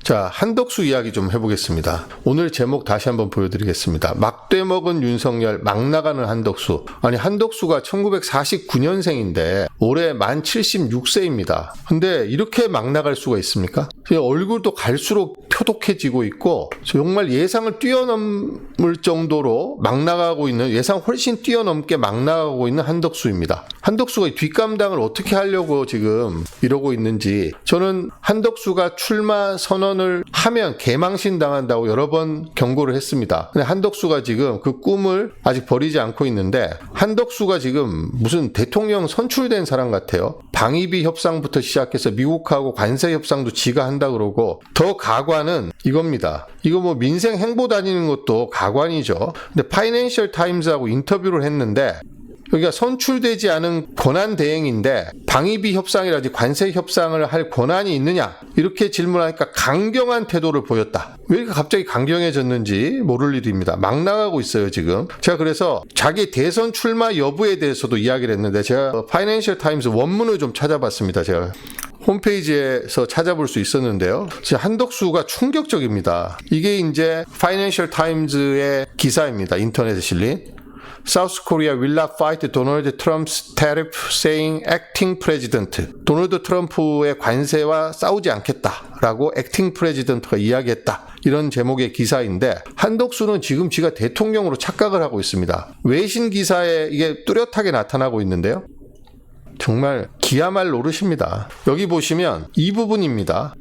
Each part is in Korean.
자, 한덕수 이야기 좀 해보겠습니다. 오늘 제목 다시 한번 보여드리겠습니다. 막돼 먹은 윤석열, 막 나가는 한덕수. 아니, 한덕수가 1949년생인데 올해 만 76세입니다. 근데 이렇게 막 나갈 수가 있습니까? 얼굴도 갈수록 표독해지고 있고 정말 예상을 뛰어넘을 정도로 막 나가고 있는, 예상 훨씬 뛰어넘게 막 나가고 있는 한덕수입니다. 한덕수가 뒷감당을 어떻게 하려고 지금 이러고 있는지, 저는 한덕수가 출마 선언을 하면 개망신 당한다고 여러 번 경고를 했습니다. 근데 한덕수가 지금 그 꿈을 아직 버리지 않고 있는데, 한덕수가 지금 무슨 대통령 선출된 사람 같아요. 방위비 협상부터 시작해서 미국하고 관세 협상도 지가 한다 그러고, 더 가관은 이겁니다. 이거 뭐 민생 행보 다니는 것도 가관이죠. 근데 파이낸셜 타임즈하고 인터뷰를 했는데, 여기가 선출되지 않은 권한 대행인데 방위비 협상이라든지 관세 협상을 할 권한이 있느냐, 이렇게 질문하니까 강경한 태도를 보였다. 왜 이렇게 갑자기 강경해졌는지 모를 일입니다. 막 나가고 있어요 지금. 제가 그래서 자기 대선 출마 여부에 대해서도 이야기를 했는데, 제가 파이낸셜 타임즈 원문을 좀 찾아봤습니다. 제가 홈페이지에서 찾아볼 수 있었는데요. 한덕수가 충격적입니다. 이게 이제 파이낸셜 타임즈의 기사입니다. 인터넷에 실린. South Korea will not fight Donald Trump's tariff, saying acting president. 도널드 트럼프의 관세와 싸우지 않겠다라고 acting president가 이야기했다. 이런 제목의 기사인데, 한덕수는 지금 지가 대통령으로 착각을 하고 있습니다. 외신 기사에 이게 뚜렷하게 나타나고 있는데요. 정말 기야말 노릇입니다. 여기 보시면 이 부분입니다.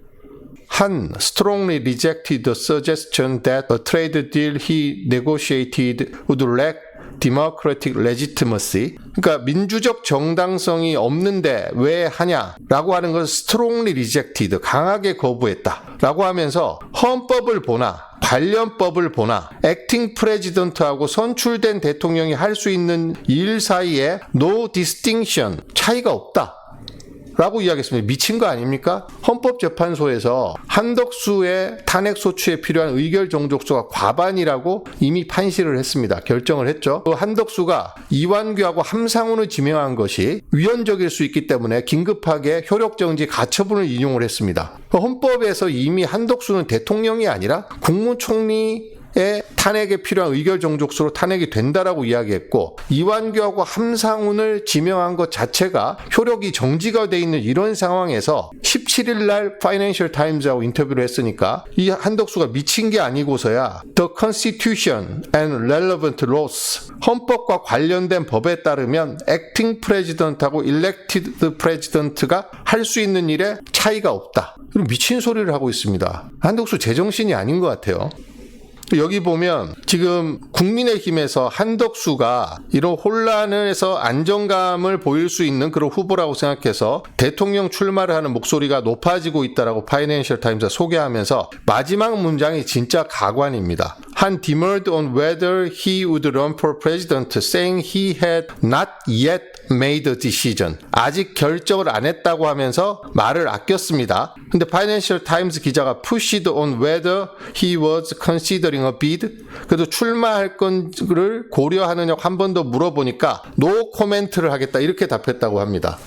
Han strongly rejected the suggestion that a trade deal he negotiated would lack democratic legitimacy. 그러니까 민주적 정당성이 없는데 왜 하냐라고 하는 것을 strongly rejected, 강하게 거부했다 라고 하면서, 헌법을 보나 관련법을 보나 acting president하고 선출된 대통령이 할 수 있는 일 사이에 no distinction, 차이가 없다 라고 이야기했습니다. 미친 거 아닙니까? 헌법재판소에서 한덕수의 탄핵소추에 필요한 의결 정족수가 과반이라고 이미 판시를 했습니다. 결정을 했죠. 한덕수가 이완규하고 함상훈을 지명한 것이 위헌적일 수 있기 때문에 긴급하게 효력정지 가처분을 인용을 했습니다. 헌법에서 이미 한덕수는 대통령이 아니라 국무총리 탄핵에 필요한 의결 정족수로 탄핵이 된다라고 이야기했고, 이완규하고 함상훈을 지명한 것 자체가 효력이 정지가 돼 있는 이런 상황에서 17일 날 파이낸셜 타임즈하고 인터뷰를 했으니까 이 한덕수가 미친 게 아니고서야 The Constitution and Relevant Laws, 헌법과 관련된 법에 따르면 Acting President하고 Elected President가 할 수 있는 일에 차이가 없다. 미친 소리를 하고 있습니다. 한덕수 제정신이 아닌 것 같아요. 여기 보면 지금 국민의힘에서 한덕수가 이런 혼란에서 안정감을 보일 수 있는 그런 후보라고 생각해서 대통령 출마를 하는 목소리가 높아지고 있다라고 파이낸셜 타임즈가 소개하면서 마지막 문장이 진짜 가관입니다. Han demurred on whether he would run for president, saying he had not yet made a decision. 아직 결정을 안 했다고 하면서 말을 아꼈습니다. 근데 파이낸셜 타임즈 기자가 pushed on whether he was considering a bid. 그래도 출마할 건를 고려하느냐고 한 번 더 물어보니까 no comment를 하겠다, 이렇게 답했다고 합니다.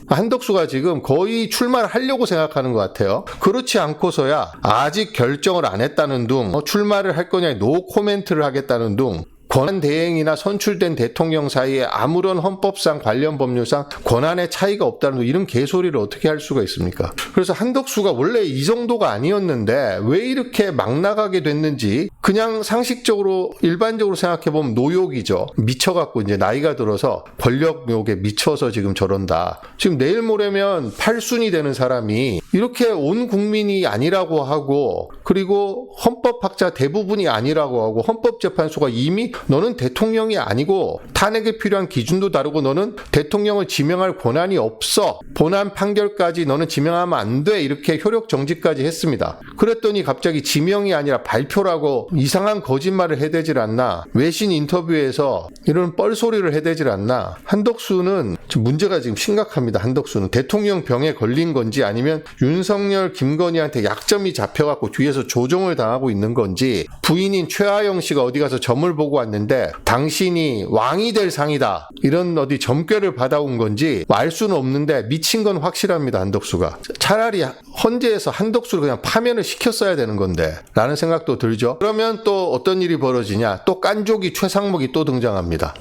한덕수가 지금 거의 출마를 하려고 생각하는 것 같아요. 그렇지 않고서야 아직 결정을 안 했다는 둥, 출마를 할 거냐 노 코멘트를 하겠다는 둥, 권한 대행이나 선출된 대통령 사이에 아무런 헌법상 관련 법률상 권한의 차이가 없다는 둥, 이런 개소리를 어떻게 할 수가 있습니까? 그래서 한덕수가 원래 이 정도가 아니었는데 왜 이렇게 막 나가게 됐는지, 그냥 상식적으로 일반적으로 생각해보면 노욕이죠. 미쳐갖고 이제 나이가 들어서 권력욕에 미쳐서 지금 저런다. 지금 내일 모레면 8순이 되는 사람이 이렇게 온 국민이 아니라고 하고, 그리고 헌법학자 대부분이 아니라고 하고, 헌법재판소가 이미 너는 대통령이 아니고 탄핵에 필요한 기준도 다르고 너는 대통령을 지명할 권한이 없어, 본안 판결까지 너는 지명하면 안 돼, 이렇게 효력 정지까지 했습니다. 그랬더니 갑자기 지명이 아니라 발표라고 이상한 거짓말을 해대질 않나, 외신 인터뷰에서 이런 뻘소리를 해대질 않나. 한덕수는 문제가 지금 심각합니다. 한덕수는 대통령 병에 걸린 건지 아니면 윤석열, 김건희한테 약점이 잡혀갖고 뒤에서 조종을 당하고 있는 건지, 부인인 최하영 씨가 어디 가서 점을 보고 왔는데 당신이 왕이 될 상이다, 이런 어디 점괘를 받아온 건지 알 수는 없는데 미친 건 확실합니다. 한덕수가 차라리 헌재에서 한덕수를 그냥 파면을 시켰어야 되는 건데 라는 생각도 들죠. 그러면 또 어떤 일이 벌어지냐, 또 깐족이 최상목이 또 등장합니다.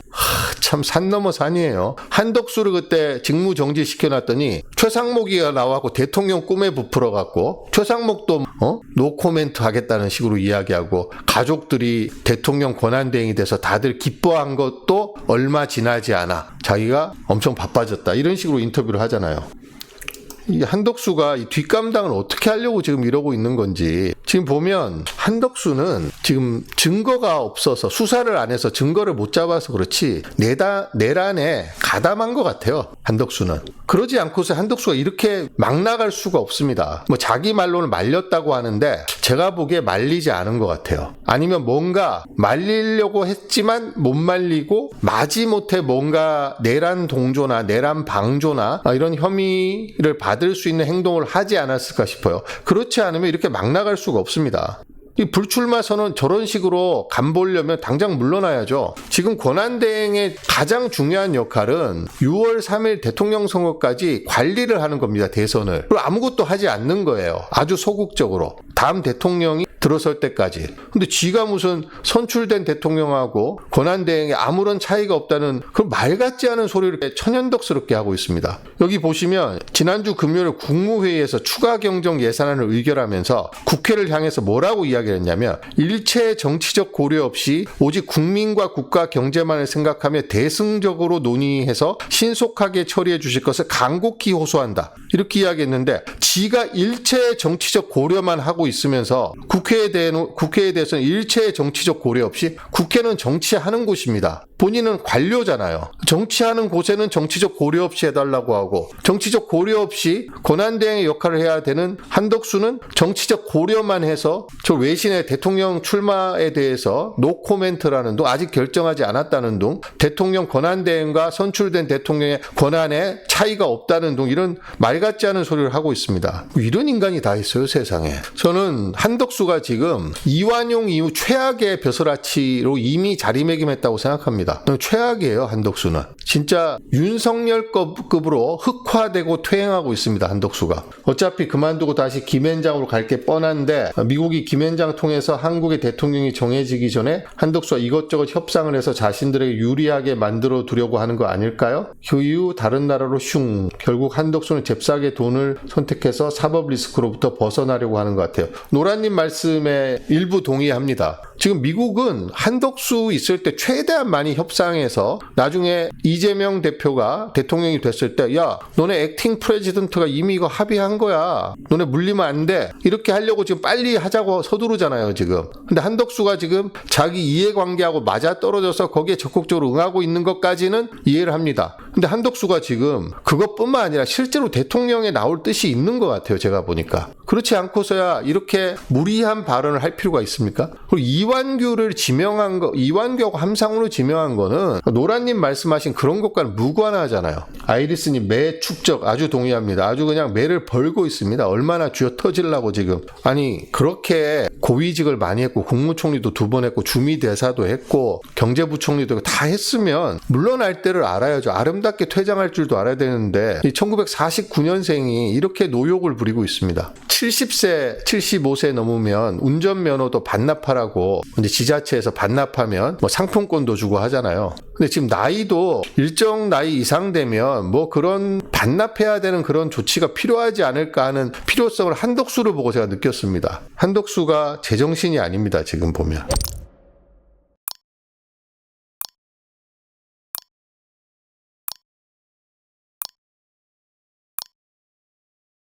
참 산 넘어 산이에요. 한덕수를 그때 직무 정지시켜놨더니 최상목이가 나와갖고 대통령 꿈에 부풀어갖고 최상목도 노코멘트 하겠다는 식으로 이야기하고 가족들이 대통령 권한대행이 돼서 다들 기뻐한 것도 얼마 지나지 않아 자기가 엄청 바빠졌다 이런 식으로 인터뷰를 하잖아요. 이 한덕수가 이 뒷감당을 어떻게 하려고 지금 이러고 있는 건지 지금 보면 한덕수는 지금 증거가 없어서 수사를 안 해서 증거를 못 잡아서 그렇지 내란에 가담한 것 같아요. 한덕수는. 그러지 않고서 한덕수가 이렇게 막 나갈 수가 없습니다. 뭐 자기 말로는 말렸다고 하는데 제가 보기에 말리지 않은 것 같아요. 아니면 뭔가 말리려고 했지만 못 말리고 마지못해 뭔가 내란 동조나 내란 방조나 이런 혐의를 받을 수 있는 행동을 하지 않았을까 싶어요. 그렇지 않으면 이렇게 막 나갈 수가 없습니다. 이 불출마 선언 저런 식으로 간보려면 당장 물러나야죠. 지금 권한대행의 가장 중요한 역할은 6월 3일 대통령 선거까지 관리를 하는 겁니다. 대선을. 그리고 아무것도 하지 않는 거예요. 아주 소극적으로. 다음 대통령이 들어설 때까지. 근데 지가 무슨 선출된 대통령하고 권한대행에 아무런 차이가 없다는 그런 말 같지 않은 소리를 천연덕스럽게 하고 있습니다. 여기 보시면 지난주 금요일 국무회의에서 추가 경정 예산안을 의결하면서 국회를 향해서 뭐라고 이야기했냐면 일체의 정치적 고려 없이 오직 국민과 국가 경제만을 생각하며 대승적으로 논의해서 신속하게 처리해 주실 것을 간곡히 호소한다. 이렇게 이야기했는데 지가 일체의 정치적 고려만 하고 있으면서 국회에 대해서는 일체의 정치적 고려 없이 국회는 정치하는 곳입니다. 본인은 관료잖아요. 정치하는 곳에는 정치적 고려 없이 해달라고 하고 정치적 고려 없이 권한대행의 역할을 해야 되는 한덕수는 정치적 고려만 해서 저 외신의 대통령 출마에 대해서 노코멘트라는 둥 아직 결정하지 않았다는 둥 대통령 권한대행과 선출된 대통령의 권한에 차이가 없다는 둥 이런 말 같지 않은 소리를 하고 있습니다. 이런 인간이 다 있어요 세상에. 저는 한덕수가 지금 이완용 이후 최악의 벼슬아치로 이미 자리매김했다고 생각합니다. 최악이에요 한덕수는. 진짜 윤석열급으로 흑화되고 퇴행하고 있습니다 한덕수가. 어차피 그만두고 다시 김앤장으로 갈 게 뻔한데 미국이 김앤장 통해서 한국의 대통령이 정해지기 전에 한덕수가 이것저것 협상을 해서 자신들에게 유리하게 만들어 두려고 하는 거 아닐까요? 그 이후 다른 나라로 슝 결국 한덕수는 잽싸게 돈을 선택해서 사법 리스크로부터 벗어나려고 하는 것 같아요. 노라님 말씀에 일부 동의합니다. 지금 미국은 한덕수 있을 때 최대한 많이 협상해서 나중에 이재명 대표가 대통령이 됐을 때 야 너네 액팅 프레지던트가 이미 이거 합의한 거야. 너네 물리면 안 돼. 이렇게 하려고 지금 빨리 하자고 서두르잖아요 지금. 근데 한덕수가 지금 자기 이해관계하고 맞아떨어져서 거기에 적극적으로 응하고 있는 것까지는 이해를 합니다. 근데 한덕수가 지금 그것뿐만 아니라 실제로 대통령에 나올 뜻이 있는 것 같아요 제가 보니까. 그렇지 않고서야 이렇게 무리한 발언을 할 필요가 있습니까? 그리고 이완규를 지명한 거, 이완규하고 함상으로 지명한 거는 노라님 말씀하신 그런 것과는 무관하잖아요. 아이리스님 매 축적 아주 동의합니다. 아주 그냥 매를 벌고 있습니다. 얼마나 쥐어 터지려고 지금. 아니 그렇게 고위직을 많이 했고 국무총리도 2번 했고 주미대사도 했고 경제부총리도 했고 다 했으면 물러날 때를 알아야죠. 아름답게 퇴장할 줄도 알아야 되는데 1949년생이 이렇게 노욕을 부리고 있습니다. 70세, 75세 넘으면 운전면허도 반납하라고 이제 지자체에서 반납하면 뭐 상품권도 주고 하잖아요. 근데 지금 나이도 일정 나이 이상 되면 뭐 그런 반납해야 되는 그런 조치가 필요하지 않을까 하는 필요성을 한덕수를 보고 제가 느꼈습니다. 한덕수가 제정신이 아닙니다 지금 보면.